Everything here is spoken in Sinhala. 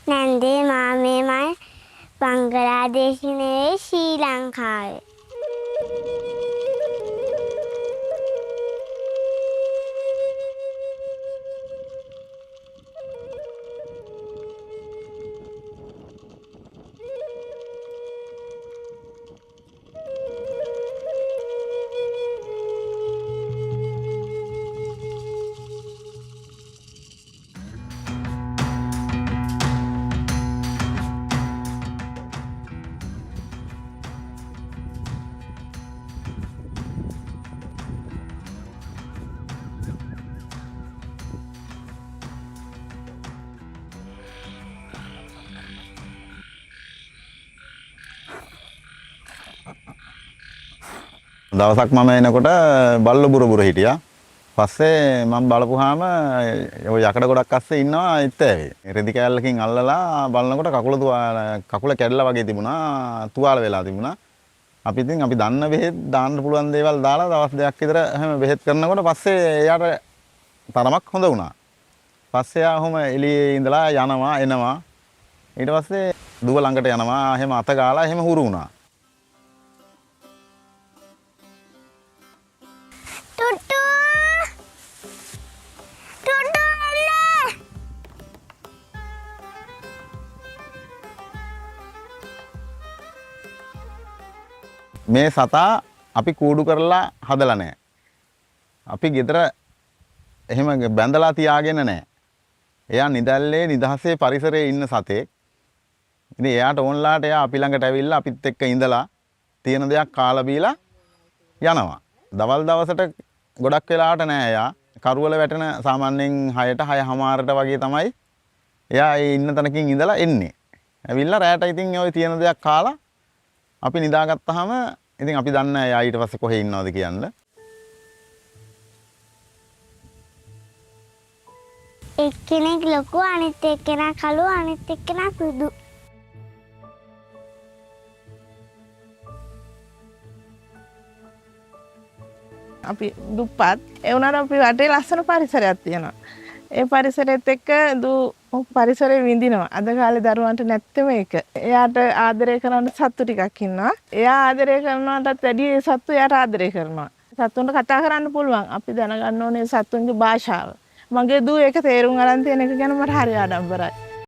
නැන්දේ මාමේමයි බංගලාදේශ නෙවෙයි ශ්‍රී ලංකාවේ. දවසක් මම එනකොට බල්ල බුර හිටියා. පස්සේ මම බලපුවාම ඔය යකඩ ගොඩක් අස්සේ ඉන්නවා ඉත්තෑවේ. රෙදි කෑල්ලකින් අල්ලලා බලනකොට කකුල කැඩලා වගේ තිබුණා, තුවාල වෙලා තිබුණා. අපි දන්න බෙහෙත් දාන්න පුළුවන් දේවල් දාලා දවස් දෙකක් විතර එහෙම බෙහෙත් කරනකොට පස්සේ එයාට තරමක් හොඳ වුණා. පස්සේ එයා ඔහොම එළියේ ඉඳලා යනවා එනවා. ඊට පස්සේ දුව ළඟට යනවා, එහෙම අත ගාලා එහෙම හුරු වුණා. මේ සතා අපි කූඩු කරලා හදලා නැහැ. අපි ගෙදර එහෙම බැඳලා තියාගෙන නැහැ. එයා නිදැල්ලේ නිදහසේ පරිසරයේ ඉන්න සතෙක්. ඉතින් එයාට ඕන්ලාට එයා අපි ළඟට ඇවිල්ලා අපිත් එක්ක ඉඳලා තියෙන දෙයක් කාලා බීලා යනවා. දවල් දවසට ගොඩක් වෙලාවට නෑ එයා. කරුවල වැටෙන සාමාන්‍යයෙන් 6ට 6:00ට වගේ තමයි එයා ඒ ඉන්න තැනකින් ඉඳලා එන්නේ. ඇවිල්ලා රැට ඉතින් ওই තියෙන දෙයක් කාලා අපි නිදාගත්තාම ඉතින් අපි දන්නේ නැහැ එයා ඊට පස්සේ කොහේ ඉන්නවද කියන්න. එක්කෙනෙක් ලොකු අනිත් එක්කෙනා කළු අනිත් එක්කෙනා සුදු. අපි දුප්පත් ඒ වුණාට අපි වටේ ලස්සන පරිසරයක් තියෙනවා. ඒ පරිසරෙත් එක්ක පරිසරය විඳිනවා. අද කාලේ දරුවන්ට නැත්තේ මේක. එයාට ආදරය කරන සත්තු ටිකක් ඉන්නවා. එයා ආදරය කරනවටත් වැඩිය ඒ සත්තු එයාට ආදරය කරනවා. සත්තුන්ට කතා කරන්න පුළුවන්. අපි දැනගන්න ඕනේ සත්තුන්ගේ භාෂාව. මගේ දූ ඒක තේරුම් අරන් තියෙන එක ගැන මට හරි ආඩම්බරයි.